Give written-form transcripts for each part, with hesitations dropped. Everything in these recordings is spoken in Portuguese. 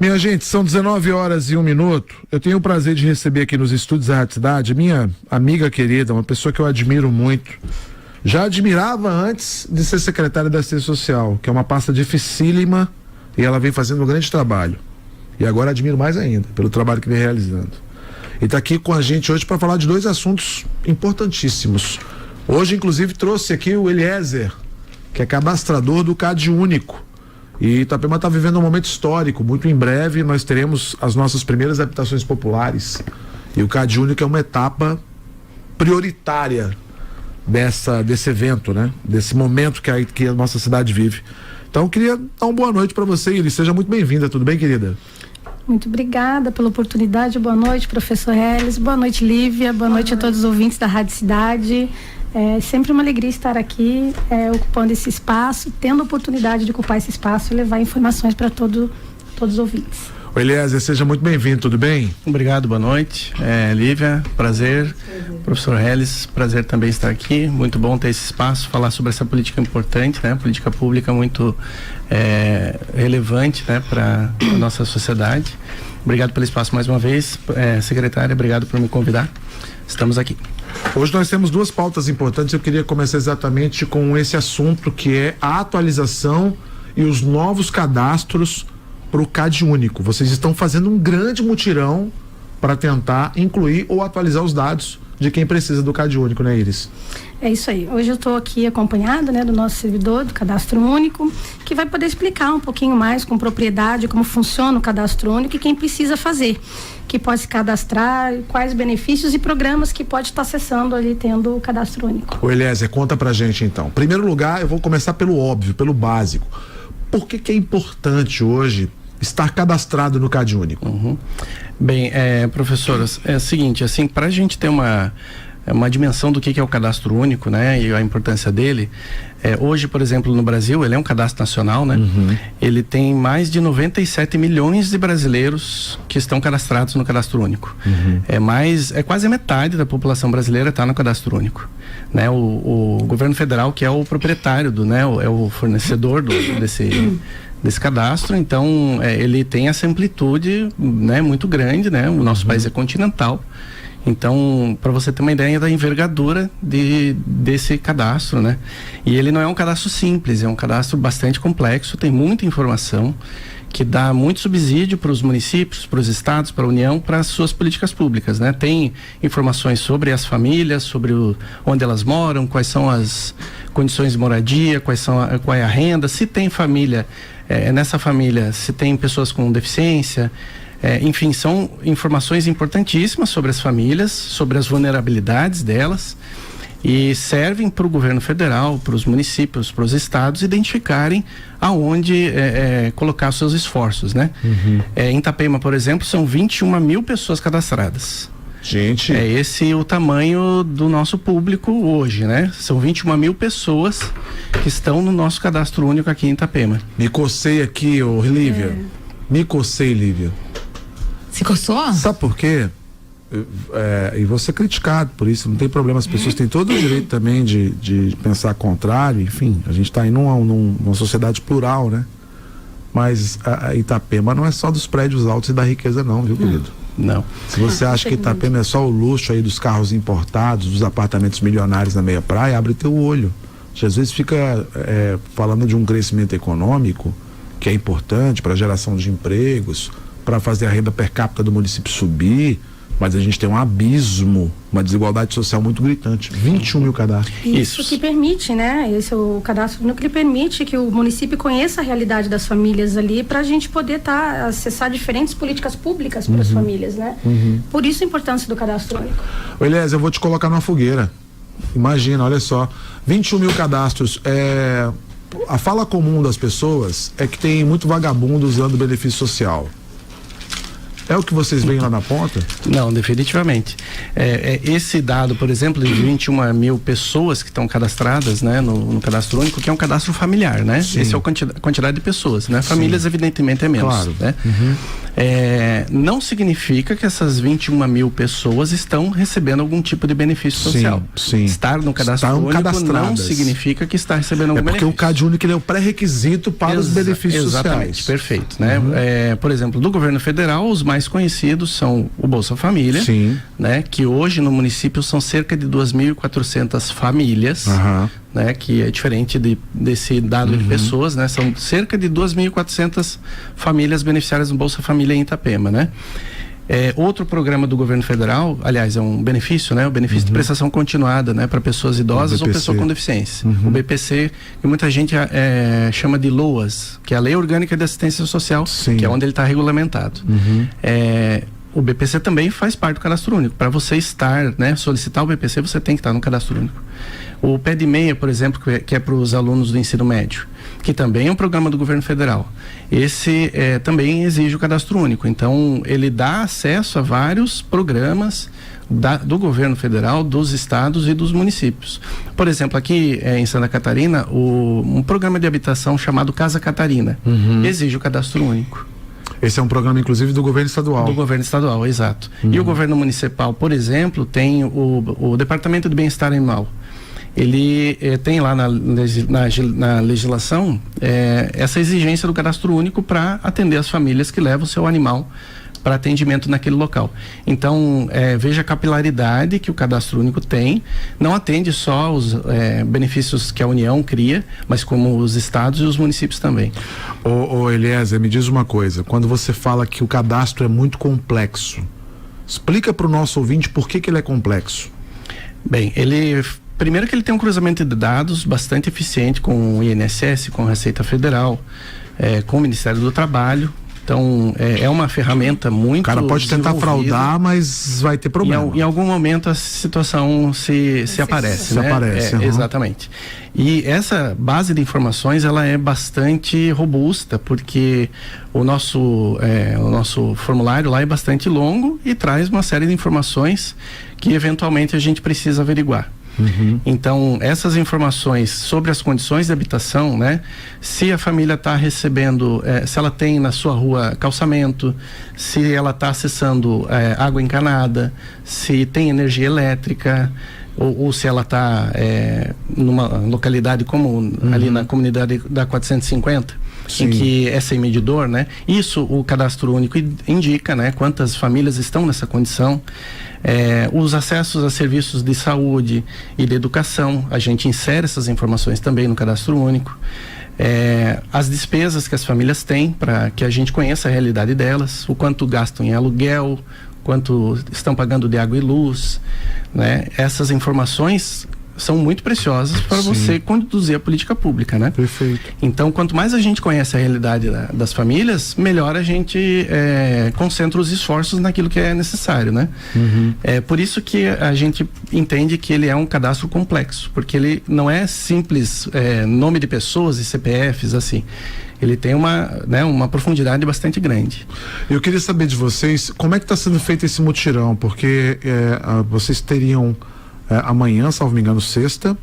Minha gente, são 19h01. Eu tenho o prazer de receber aqui nos estúdios da Rádio Cidade minha amiga querida, uma pessoa que eu admiro muito. Já admirava antes de ser secretária da Assistência Social, que é uma pasta dificílima e ela vem fazendo um grande trabalho. E agora admiro mais ainda pelo trabalho que vem realizando. E está aqui com a gente hoje para falar de dois assuntos importantíssimos. Hoje, inclusive, trouxe aqui o Eliezer, que é cadastrador do CadÚnico. E Itapema está vivendo um momento histórico. Muito em breve nós teremos as nossas primeiras habitações populares. E o CadÚnico é uma etapa prioritária desse evento, né? Desse momento que a nossa cidade vive. Então eu queria dar uma boa noite para você, Iris. Seja muito bem-vinda, tudo bem, querida? Muito obrigada pela oportunidade. Boa noite, professor Helles. Boa noite, Lívia. Boa noite a todos os ouvintes da Rádio Cidade. É sempre uma alegria estar aqui, ocupando esse espaço, tendo a oportunidade de ocupar esse espaço e levar informações para todos os ouvintes. O Eliezer, seja muito bem-vindo, tudo bem? Obrigado, boa noite. Lívia, prazer. Professor Helles, prazer também estar aqui. Muito bom ter esse espaço, falar sobre essa política importante, né? Política pública muito relevante, né? Para a nossa sociedade. Obrigado pelo espaço mais uma vez. Secretária, obrigado por me convidar. Estamos aqui. Hoje nós temos duas pautas importantes. Eu queria começar exatamente com esse assunto, que é a atualização e os novos cadastros para o CadÚnico. Vocês estão fazendo um grande mutirão para tentar incluir ou atualizar os dados de quem precisa do CadÚnico, né, Iris? É isso aí. Hoje eu estou aqui acompanhada, né, do nosso servidor do Cadastro Único, que vai poder explicar um pouquinho mais com propriedade como funciona o Cadastro Único e quem precisa fazer, que pode se cadastrar, quais benefícios e programas que pode estar acessando ali tendo o Cadastro Único. O Eliezer, conta pra gente então. Em primeiro lugar, eu vou começar pelo óbvio, pelo básico. Por que é importante hoje estar cadastrado no CadÚnico? Bem, professoras, é o seguinte, assim, para a gente ter uma dimensão do que é o Cadastro Único, né, e a importância dele, hoje, por exemplo, no Brasil, ele é um cadastro nacional, né, ele tem mais de 97 milhões de brasileiros que estão cadastrados no Cadastro Único. É quase a metade da população brasileira está no Cadastro Único, né, o governo federal, que é o proprietário é o fornecedor desse cadastro, então ele tem essa amplitude, né, muito grande, né, o nosso país é continental. Então, para você ter uma ideia da envergadura desse cadastro, né? E ele não é um cadastro simples, é um cadastro bastante complexo, tem muita informação, que dá muito subsídio para os municípios, para os estados, para a União, para as suas políticas públicas, né? Tem informações sobre as famílias, sobre onde elas moram, quais são as condições de moradia, qual é a renda, se tem família, nessa família, se tem pessoas com deficiência. Enfim, são informações importantíssimas sobre as famílias, sobre as vulnerabilidades delas, e servem para o governo federal, para os municípios, para os estados identificarem aonde colocar seus esforços, né? Em Itapema, por exemplo, são 21 mil pessoas cadastradas. Gente, é esse o tamanho do nosso público hoje, né? São 21 mil pessoas que estão no nosso Cadastro Único aqui em Itapema. Me cocei aqui, Lívia. Me cocei, Lívia. Se coçou? Sabe por quê? E vou ser criticado por isso, não tem problema, as pessoas têm todo o direito também de pensar contrário, enfim, a gente está aí numa sociedade plural, né? Mas a Itapema não é só dos prédios altos e da riqueza não, viu, querido? Não. Se você acha que Itapema é só o luxo aí dos carros importados, dos apartamentos milionários na meia praia, abre teu olho. Jesus fica falando de um crescimento econômico que é importante para a geração de empregos, para fazer a renda per capita do município subir, mas a gente tem um abismo, uma desigualdade social muito gritante. 21 mil cadastros. Isso que permite, né? Esse é o Cadastro Único, que permite que o município conheça a realidade das famílias ali, para a gente poder acessar diferentes políticas públicas para as famílias, né? Por isso a importância do Cadastro Único. Elias, eu vou te colocar numa fogueira. Imagina, olha só, 21 mil cadastros. A fala comum das pessoas é que tem muito vagabundo usando benefício social. É o que vocês veem lá na ponta? Não, definitivamente. Esse dado, por exemplo, de 21 mil pessoas que estão cadastradas, né, no Cadastro Único, que é um cadastro familiar, né? Sim. Esse é a quantidade de pessoas, né? Famílias, evidentemente, é menos. Claro. Né? Não significa que essas 21 mil pessoas estão recebendo algum tipo de benefício social. Sim. Estar no cadastro único não significa que está recebendo algum benefício. Porque o CAD único ele é o pré-requisito para os benefícios exatamente, sociais. Perfeito, né? Por exemplo, do governo federal, os mais conhecidos são o Bolsa Família, né? Que hoje no município são cerca de 2.400 famílias, né? Que é diferente desse dado de pessoas, né? São cerca de 2.400 famílias beneficiárias do Bolsa Família em Itapema, né? Outro programa do governo federal, aliás, é um benefício, né? O benefício de prestação continuada, né? Para pessoas idosas ou pessoas com deficiência. O BPC, que muita gente chama de LOAS, que é a Lei Orgânica de Assistência Social, que é onde ele está regulamentado. O BPC também faz parte do cadastro único. Para você estar, né? Solicitar o BPC, você tem que estar no cadastro único. O PED Meia, por exemplo, que é para os alunos do ensino médio, que também é um programa do governo federal. Esse também exige o cadastro único. Então, ele dá acesso a vários programas do governo federal, dos estados e dos municípios. Por exemplo, aqui em Santa Catarina, um programa de habitação chamado Casa Catarina exige o cadastro único. Esse é um programa, inclusive, do governo estadual. Do governo estadual, exato. E o governo municipal, por exemplo, tem o Departamento de Bem-Estar Animal. Ele tem lá na legislação essa exigência do cadastro único para atender as famílias que levam o seu animal para atendimento naquele local. Então, veja a capilaridade que o cadastro único tem. Não atende só os benefícios que a União cria, mas como os estados e os municípios também. Ô Eliezer, me diz uma coisa. Quando você fala que o cadastro é muito complexo, explica para o nosso ouvinte por que ele é complexo. Bem, primeiro que ele tem um cruzamento de dados bastante eficiente com o INSS, com a Receita Federal, com o Ministério do Trabalho. Então, é uma ferramenta muito. O cara pode tentar fraudar, mas vai ter problema. Em algum momento a situação se aparece, né? Exatamente. E essa base de informações, ela é bastante robusta, porque o nosso formulário lá é bastante longo e traz uma série de informações que eventualmente a gente precisa averiguar. Então, essas informações sobre as condições de habitação, né? Se a família está recebendo, se ela tem na sua rua calçamento, se ela está acessando água encanada, se tem energia elétrica, ou se ela está numa localidade como ali na comunidade da 450, em que é sem medidor, né? Isso o cadastro único indica, né? Quantas famílias estão nessa condição. Os acessos a serviços de saúde e de educação, a gente insere essas informações também no cadastro único. As despesas que as famílias têm, para que a gente conheça a realidade delas, o quanto gastam em aluguel, quanto estão pagando de água e luz, né? Essas informações são muito preciosas para você conduzir a política pública, né? Perfeito. Então, quanto mais a gente conhece a realidade das famílias, melhor a gente concentra os esforços naquilo que é necessário, né? É por isso que a gente entende que ele é um cadastro complexo, porque ele não é simples nome de pessoas e CPFs, assim. Ele tem uma profundidade bastante grande. Eu queria saber de vocês, como é que está sendo feito esse mutirão? Porque vocês teriam amanhã, salvo me engano, sexta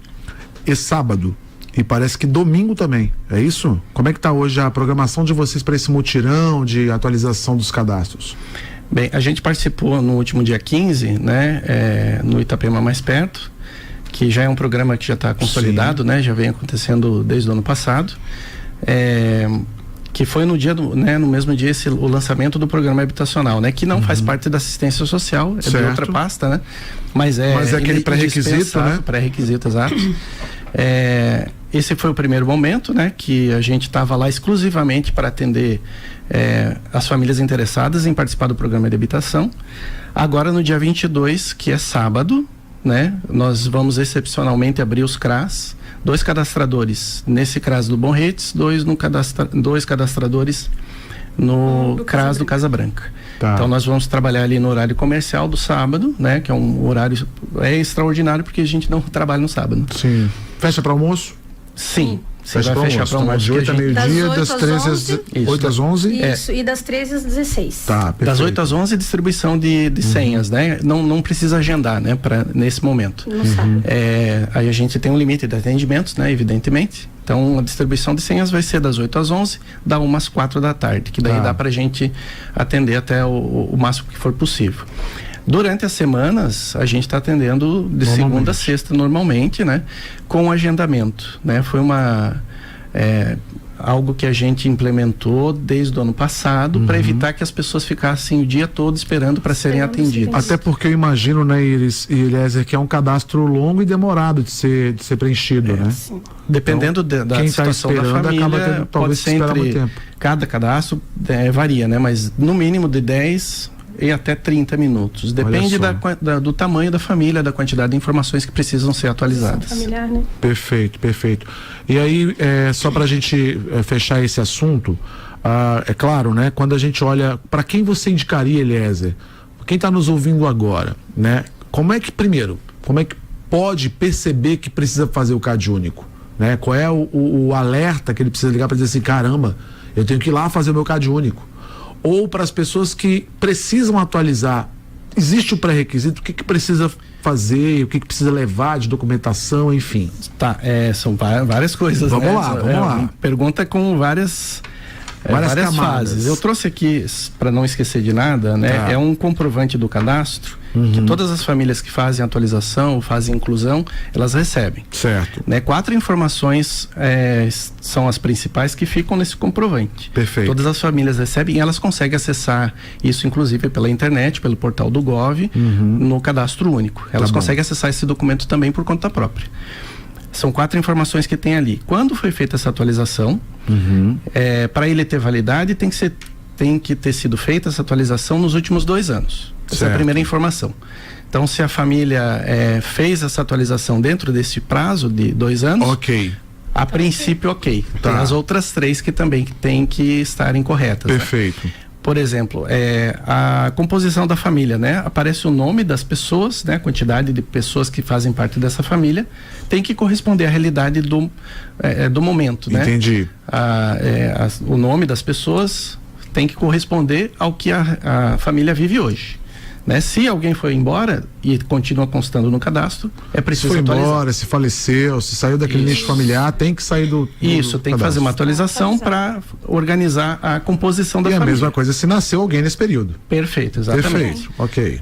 e sábado. E parece que domingo também, é isso? Como é que está hoje a programação de vocês para esse mutirão de atualização dos cadastros? Bem, a gente participou no último dia 15, né? No Itapema Mais Perto, que já é um programa que já está consolidado, né? Já vem acontecendo desde o ano passado. Que foi no mesmo dia o lançamento do programa habitacional, né? Que não faz parte da assistência social, é de outra pasta, né? Mas é aquele pré-requisito, né? Pré-requisito, exato. Esse foi o primeiro momento, né? Que a gente estava lá exclusivamente para atender as famílias interessadas em participar do programa de habitação. Agora, no dia 22, que é sábado, né? Nós vamos excepcionalmente abrir os CRAS, 2 cadastradores nesse CRAS do Bom Redes, 2 cadastradores no CRAS do Casa Branca. Tá. Então nós vamos trabalhar ali no horário comercial do sábado, né? Que é um horário extraordinário, porque a gente não trabalha no sábado. Sim. Fecha para almoço? Sim. Você vai fechar para almoço. De 8 a meio-dia, das 13 às 8 às 11? Isso, e das 13 às 16. Tá, perfeito. Das 8 às 11, distribuição de senhas, né? Não precisa agendar, né? Nesse momento. Não sabe. Aí a gente tem um limite de atendimentos, né? Evidentemente. Então, a distribuição de senhas vai ser das 8 às 11, da 1 às 4 da tarde, que daí dá pra gente atender até o máximo que for possível. Durante as semanas, a gente está atendendo de segunda a sexta normalmente, né? Com agendamento, né? Foi algo que a gente implementou desde o ano passado para evitar que as pessoas ficassem o dia todo esperando para serem atendidas. Até porque eu imagino, né, Iris e Eliezer, que é um cadastro longo e demorado de ser preenchido, né? Sim. Dependendo da situação da família, acaba tendo, pode ser muito tempo. Cada cadastro varia, né? Mas no mínimo de 10 e até 30 minutos. Depende do tamanho da família, da quantidade de informações que precisam ser atualizadas. Familiar, né? Perfeito, perfeito. E aí, só para a gente fechar esse assunto, é claro, né? Quando a gente olha, para quem você indicaria, Eliezer? Quem está nos ouvindo agora, né? Como é que pode perceber que precisa fazer o CAD único? Né? Qual é o alerta que ele precisa ligar para dizer assim, caramba, eu tenho que ir lá fazer o meu CAD único? Ou para as pessoas que precisam atualizar, existe o pré-requisito, o que precisa fazer, o que precisa levar de documentação, enfim. Tá, são várias coisas. Vamos lá. Pergunta com várias fases. Eu trouxe aqui, para não esquecer de nada, né? É um comprovante do cadastro que todas as famílias que fazem atualização, fazem inclusão, elas recebem. Certo. Né? 4 informações são as principais que ficam nesse comprovante. Perfeito. Todas as famílias recebem e elas conseguem acessar isso, inclusive, pela internet, pelo portal do Gov, no cadastro único. Elas conseguem acessar esse documento também por conta própria. São 4 informações que tem ali. Quando foi feita essa atualização, para ele ter validade, tem que ter sido feita essa atualização nos últimos 2 anos. Essa é a primeira informação. Então, se a família fez essa atualização dentro desse prazo de 2 anos, a princípio, ok. Tem as outras 3 que também têm que estarem corretas. Perfeito. Né? Por exemplo, a composição da família, né? Aparece o nome das pessoas, né? A quantidade de pessoas que fazem parte dessa família tem que corresponder à realidade do momento, né? Entendi. O nome das pessoas tem que corresponder ao que a família vive hoje. Né? Se alguém foi embora e continua constando no cadastro, é preciso atualizar. Se foi embora, se faleceu, se saiu daquele nicho familiar, tem que sair do Isso, tem que fazer uma atualização para organizar a composição da família. E a mesma coisa se nasceu alguém nesse período. Perfeito, exatamente. Perfeito, ok.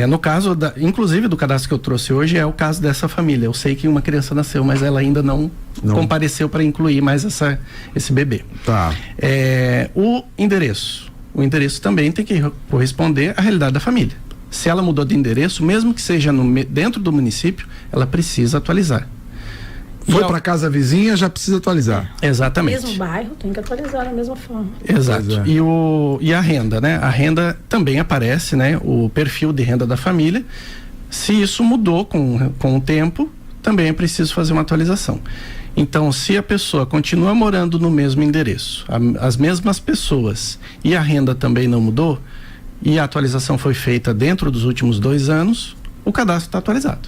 No caso, inclusive do cadastro que eu trouxe hoje, é o caso dessa família. Eu sei que uma criança nasceu, mas ela ainda não compareceu para incluir mais esse bebê. Tá. O endereço. O endereço também tem que corresponder à realidade da família. Se ela mudou de endereço, mesmo que seja dentro do município, ela precisa atualizar. Foi para casa vizinha, já precisa atualizar. Exatamente. Mesmo bairro, tem que atualizar da mesma forma. Exato. E a renda, né? A renda também aparece, né? O perfil de renda da família. Se isso mudou com o tempo, também é preciso fazer uma atualização. Então, se a pessoa continua morando no mesmo endereço, as mesmas pessoas, e a renda também não mudou, e a atualização foi feita dentro dos últimos 2 anos, o cadastro está atualizado.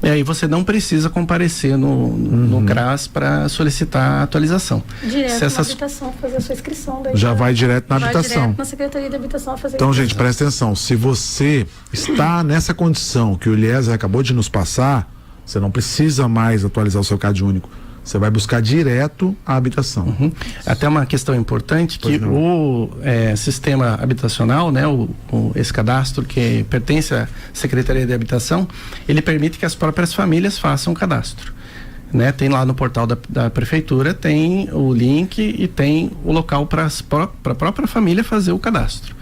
E aí você não precisa comparecer no CRAS para solicitar a atualização. Direto na habitação, fazer a sua inscrição. Daí já vai direto na habitação. Direto na Secretaria de Habitação a fazer Então, gente, presta atenção. Se você está nessa condição que o Eliezer acabou de nos passar, você não precisa mais atualizar o seu CAD único. Você vai buscar direto a habitação. Até uma questão importante, que o sistema habitacional, né, esse cadastro que pertence à Secretaria de Habitação, ele permite que as próprias famílias façam o cadastro. Né? Tem lá no portal da prefeitura, tem o link e tem o local para a própria família fazer o cadastro.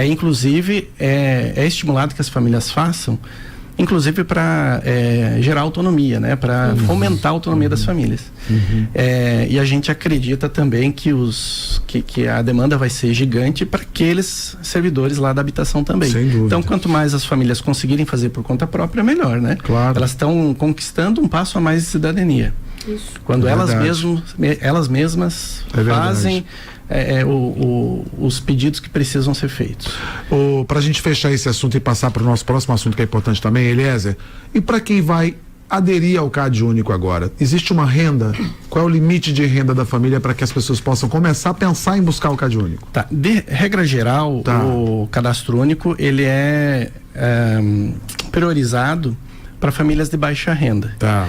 Inclusive, é estimulado que as famílias façam, inclusive para gerar autonomia, né? Para fomentar a autonomia das famílias. E a gente acredita também que a demanda vai ser gigante para aqueles servidores lá da habitação também. Sem dúvida. Então, quanto mais as famílias conseguirem fazer por conta própria, melhor, né? Claro. Elas estão conquistando um passo a mais de cidadania. Isso. Quando elas mesmas fazem os pedidos que precisam ser feitos. Para a gente fechar esse assunto e passar para o nosso próximo assunto, que é importante também, Eliezer, e para quem vai aderir ao CAD único agora, existe uma renda? Qual é o limite de renda da família para que as pessoas possam começar a pensar em buscar o CAD único? Tá. De regra geral, o cadastro único, ele é priorizado para famílias de baixa renda. Tá.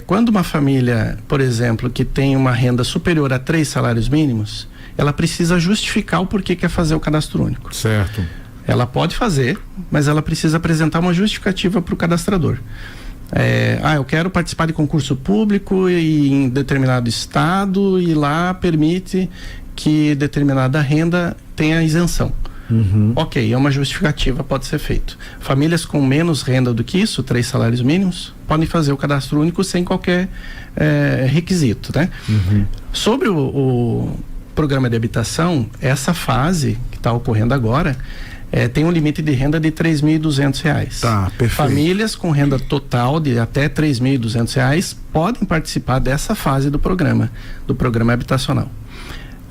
Quando uma família, por exemplo, que tem uma renda superior a 3 salários mínimos, ela precisa justificar o porquê quer fazer o cadastro único. Certo. Ela pode fazer, mas ela precisa apresentar uma justificativa para o cadastrador. Eu quero participar de concurso público em determinado estado e lá permite que determinada renda tenha isenção. Ok, é uma justificativa, pode ser feito. Famílias com menos renda do que isso, 3 salários mínimos, podem fazer o cadastro único sem qualquer requisito, né? Sobre o programa de habitação, essa fase que está ocorrendo agora, tem um limite de renda de R$3.200. Tá, perfeito. Famílias com renda total de até R$3.200 podem participar dessa fase do programa habitacional.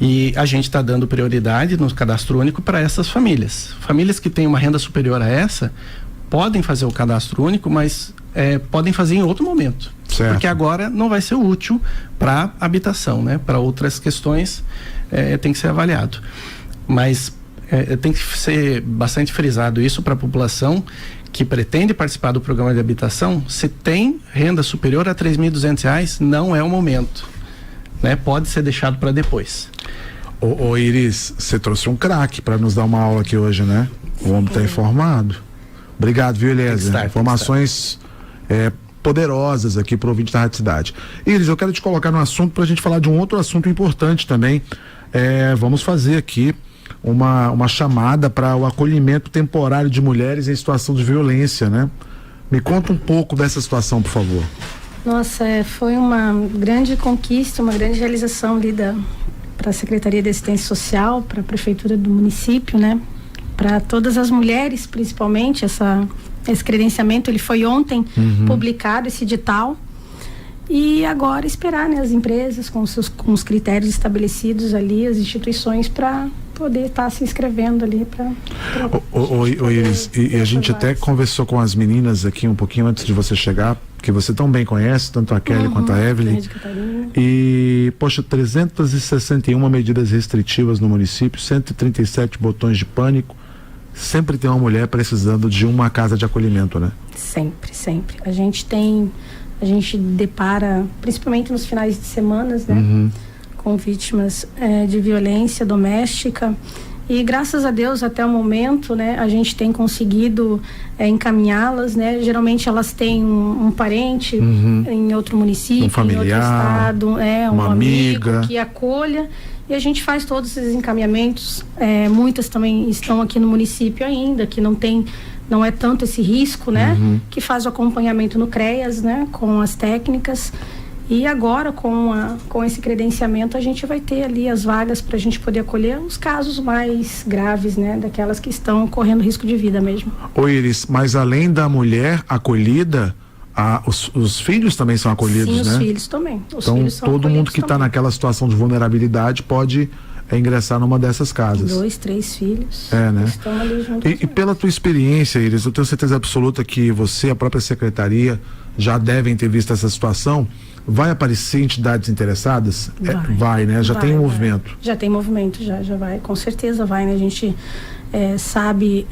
E a gente está dando prioridade no cadastro único para essas famílias. Famílias que têm uma renda superior a essa podem fazer o cadastro único, mas podem fazer em outro momento. Certo. Porque agora não vai ser útil para habitação, né? Para outras questões tem que ser avaliado. Mas tem que ser bastante frisado isso para a população que pretende participar do programa de habitação. Se tem renda superior a R$3.200, não é o momento, né? Pode ser deixado para depois. Ô Iris, você trouxe um craque para nos dar uma aula aqui hoje, né? O homem está informado. Obrigado, viu, Eliezer? Informações poderosas aqui para o ouvinte da Rádio Cidade. Iris, eu quero te colocar no assunto para a gente falar de um outro assunto importante também. Vamos fazer aqui uma chamada para o acolhimento temporário de mulheres em situação de violência, né? Me conta um pouco dessa situação, por favor. Nossa, foi uma grande conquista, uma grande realização ali para a Secretaria de Assistência Social, para a Prefeitura do município, né? Para todas as mulheres, principalmente, esse credenciamento, ele foi ontem publicado, esse edital. E agora esperar, né, as empresas com os critérios estabelecidos ali, as instituições, para poder estar se inscrevendo ali para Iris, e a gente até conversou com as meninas aqui um pouquinho antes de você chegar, que você tão bem conhece, tanto a Kelly quanto a Evelyn. E, poxa, 361 medidas restritivas no município, 137 botões de pânico. Sempre tem uma mulher precisando de uma casa de acolhimento, né? Sempre. A gente depara, principalmente nos finais de semanas, né? Com vítimas de violência doméstica. E graças a Deus, até o momento, né, a gente tem conseguido encaminhá-las, né? Geralmente elas têm um parente em outro município, um familiar, em outro estado, uma amigo amiga que acolha. E a gente faz todos esses encaminhamentos. Muitas também estão aqui no município ainda, que não é tanto esse risco, né? Que faz o acompanhamento no CREAS, né? Com as técnicas. E agora, com esse credenciamento, a gente vai ter ali as vagas para a gente poder acolher os casos mais graves, né? Daquelas que estão correndo risco de vida mesmo. Ô Iris, mas além da mulher acolhida, os filhos também são acolhidos, sim, né? Os filhos também. Então, todo mundo que está naquela situação de vulnerabilidade pode ingressar numa dessas casas. 2, 3 filhos. Né? Estão ali junto. E pela tua experiência, Iris, eu tenho certeza absoluta que você, a própria secretaria, já devem ter visto essa situação. Vai aparecer entidades interessadas? Vai, né? Já tem um movimento. Já tem movimento, já vai. Com certeza vai, né? A gente sabe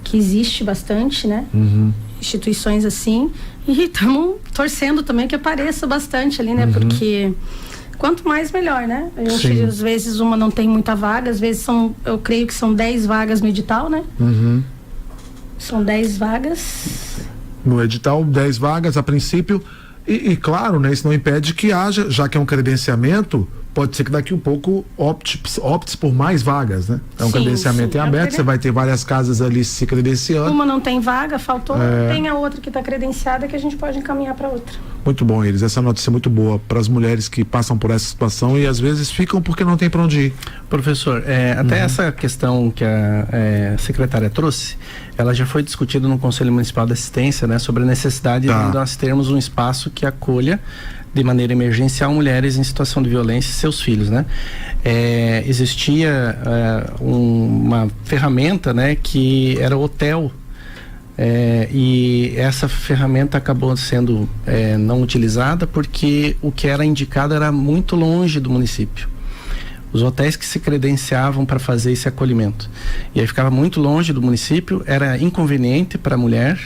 que existe bastante, né? Instituições assim. E estamos torcendo também que apareça bastante ali, né? Porque quanto mais, melhor, né? A gente, às vezes, uma não tem muita vaga, às vezes eu creio que são 10 vagas no edital, né? São 10 vagas. No edital, 10 vagas a princípio. E claro, né, isso não impede que haja, já que é um credenciamento, pode ser que daqui um pouco opte por mais vagas, né? É um credenciamento em aberto, você vai ter várias casas ali se credenciando. Uma não tem vaga, faltou, tem a outra que está credenciada que a gente pode encaminhar para outra. Muito bom, Iris, essa notícia é muito boa para as mulheres que passam por essa situação e às vezes ficam porque não tem para onde ir. Professor, até essa questão que a secretária trouxe, ela já foi discutida no Conselho Municipal de Assistência, né? Sobre a necessidade de nós termos um espaço que acolha de maneira emergencial mulheres em situação de violência e seus filhos, né? Existia uma ferramenta, né? Que era o hotel E essa ferramenta acabou sendo não utilizada porque o que era indicado era muito longe do município. Os hotéis que se credenciavam para fazer esse acolhimento. E aí ficava muito longe do município, era inconveniente para a mulher,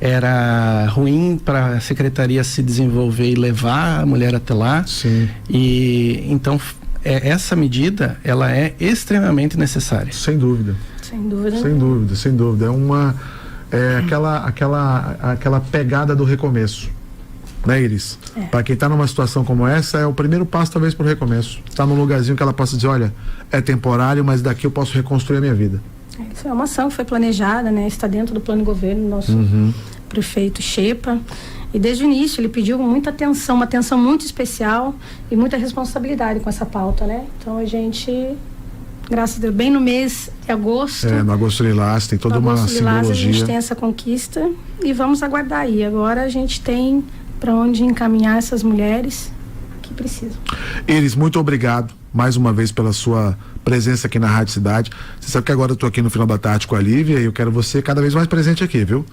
era ruim para a secretaria se desenvolver e levar a mulher até lá. Sim. E então essa medida, ela é extremamente necessária. Sem dúvida. Sem dúvida. Sem dúvida, sem dúvida. Aquela pegada do recomeço, né, Iris? Para quem está numa situação como essa, é o primeiro passo talvez para o recomeço. Tá num lugarzinho que ela possa dizer, olha, é temporário, mas daqui eu posso reconstruir a minha vida. Isso é uma ação que foi planejada, né? Está dentro do plano de governo do nosso prefeito Xepa. E desde o início ele pediu muita atenção, uma atenção muito especial e muita responsabilidade com essa pauta, né? Então a gente, graças a Deus, bem no mês de agosto. No Agosto Lilás tem toda uma simbologia. A gente tem essa conquista e vamos aguardar aí. Agora a gente tem para onde encaminhar essas mulheres que precisam. Iris, muito obrigado mais uma vez pela sua presença aqui na Rádio Cidade. Você sabe que agora eu tô aqui no Final da Tarde com a Lívia e eu quero você cada vez mais presente aqui, viu?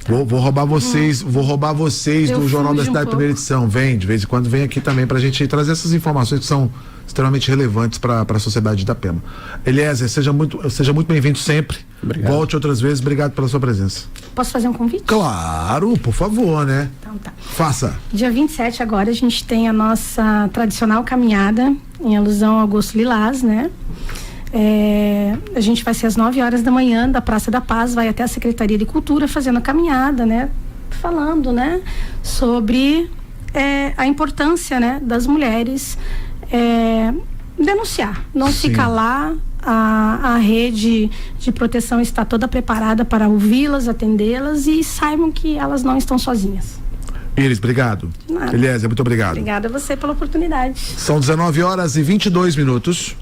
Vou roubar vocês, do Jornal da Cidade primeira edição. Vem, de vez em quando vem aqui também pra gente trazer essas informações que são extremamente relevantes para a sociedade de Itapema. Eliezer, seja muito bem-vindo sempre. Obrigado. Volte outras vezes, obrigado pela sua presença. Posso fazer um convite? Claro, por favor, né? Então tá. Faça. Dia 27 agora a gente tem a nossa tradicional caminhada em alusão ao Agosto Lilás, né? A gente vai ser às 9 horas da manhã da Praça da Paz, vai até a Secretaria de Cultura fazendo a caminhada, né? Falando, né? Sobre a importância, né? Das mulheres denunciar, não se calar. A rede de proteção está toda preparada para ouvi-las, atendê-las e saibam que elas não estão sozinhas. Iris, obrigado. Nada. Eliezer, muito obrigado. Obrigada a você pela oportunidade. São 19 horas e 22 minutos.